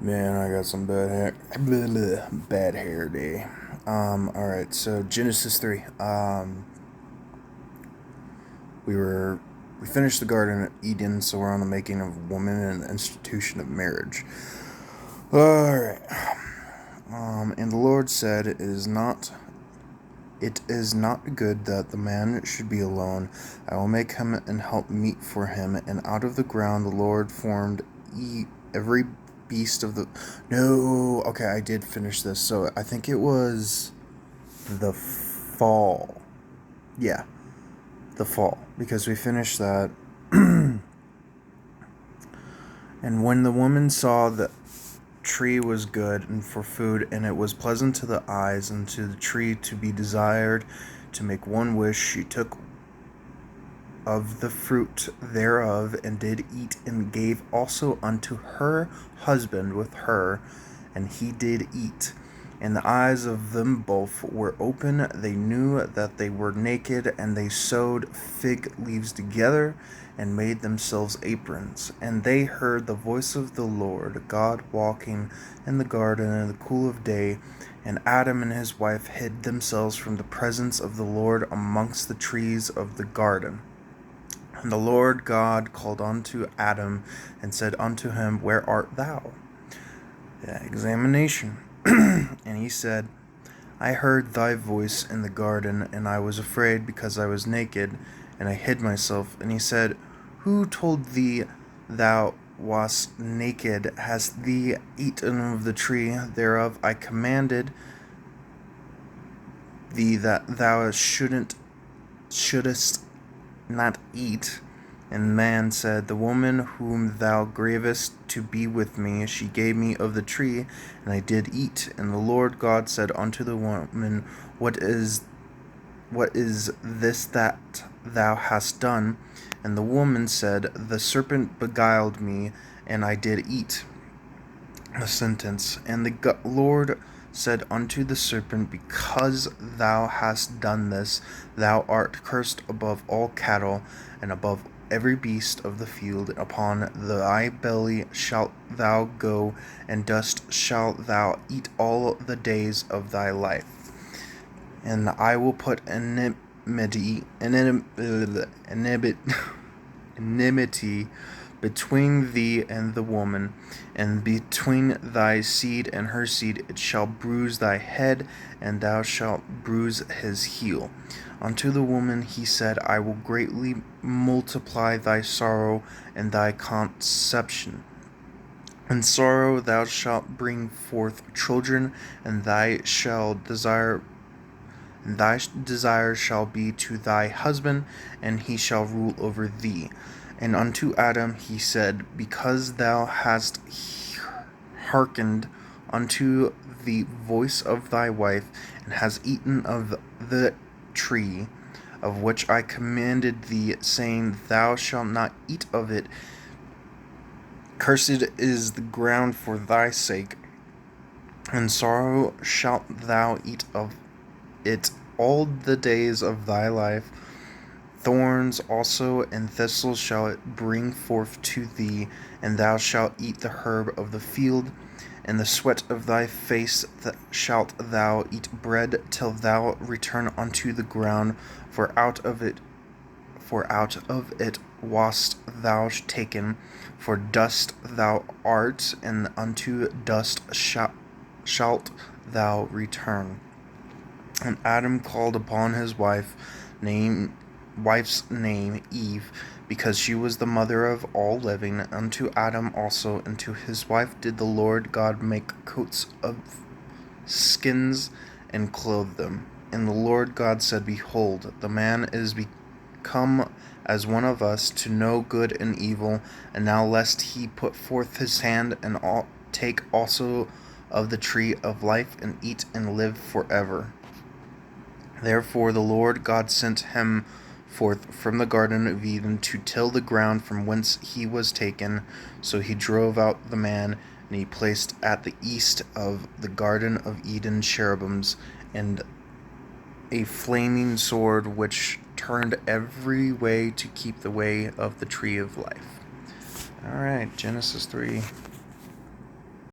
Man, I got some bad hair. Bad hair day. Alright, so Genesis 3. We were we finished the Garden of Eden, so we're on the making of woman and the institution of marriage. Alright. And the Lord said, it is not good that the man should be alone. I will make him and help meet for him. And out of the ground the Lord formed every beast of the. No, okay, I did finish this. So I think it was the fall. Yeah, the fall, because we finished that. And when the woman saw the tree was good and for food, and it was pleasant to the eyes, and to the tree to be desired to make one wish, she took of the fruit thereof, and did eat, and gave also unto her husband with her, and he did eat. And the eyes of them both were open, they knew that they were naked, and they sewed fig leaves together, and made themselves aprons. And they heard the voice of the Lord God walking in the garden in the cool of day, and Adam and his wife hid themselves from the presence of the Lord amongst the trees of the garden. And the Lord God called unto Adam, and said unto him, Where art thou? Yeah, examination. And he said, I heard thy voice in the garden, and I was afraid, because I was naked, and I hid myself. And he said, Who told thee thou wast naked? Hast thee eaten of the tree thereof I commanded thee that thou shouldest not eat? And man said, The woman whom thou gavest to be with me, she gave me of the tree, and I did eat. And the Lord God said unto the woman, What is this that thou hast done? And the woman said, The serpent beguiled me, and I did eat. The sentence. And the Lord said unto the serpent, Because thou hast done this, thou art cursed above all cattle, and above every beast of the field. Upon thy belly shalt thou go, and dust shalt thou eat all the days of thy life. And I will put enmity between thee and the woman, and between thy seed and her seed. It shall bruise thy head, and thou shalt bruise his heel. Unto the woman he said, I will greatly multiply thy sorrow and thy conception. In sorrow thou shalt bring forth children, and thy desire shall be to thy husband, and he shall rule over thee. And unto Adam he said, Because thou hast hearkened unto the voice of thy wife, and hast eaten of the tree of which I commanded thee, saying, Thou shalt not eat of it, cursed is the ground for thy sake, and sorrow shalt thou eat of it all the days of thy life. Thorns also and thistles shall it bring forth to thee, and thou shalt eat the herb of the field. In the sweat of thy face shalt thou eat bread till thou return unto the ground, for out of it wast thou taken, for dust thou art, and unto dust shalt thou return. And Adam called upon his wife's name Eve, because she was the mother of all living. Unto Adam also and to his wife did the Lord God make coats of skins, and clothe them. And the Lord God said, Behold, the man is become as one of us, to know good and evil. And now lest he put forth his hand, and take also of the tree of life, and eat and live forever. Therefore the Lord God sent him forth from the Garden of Eden to till the ground from whence he was taken. So he drove out the man, and he placed at the east of the Garden of Eden cherubims, and a flaming sword which turned every way to keep the way of the tree of life. Alright, Genesis 3.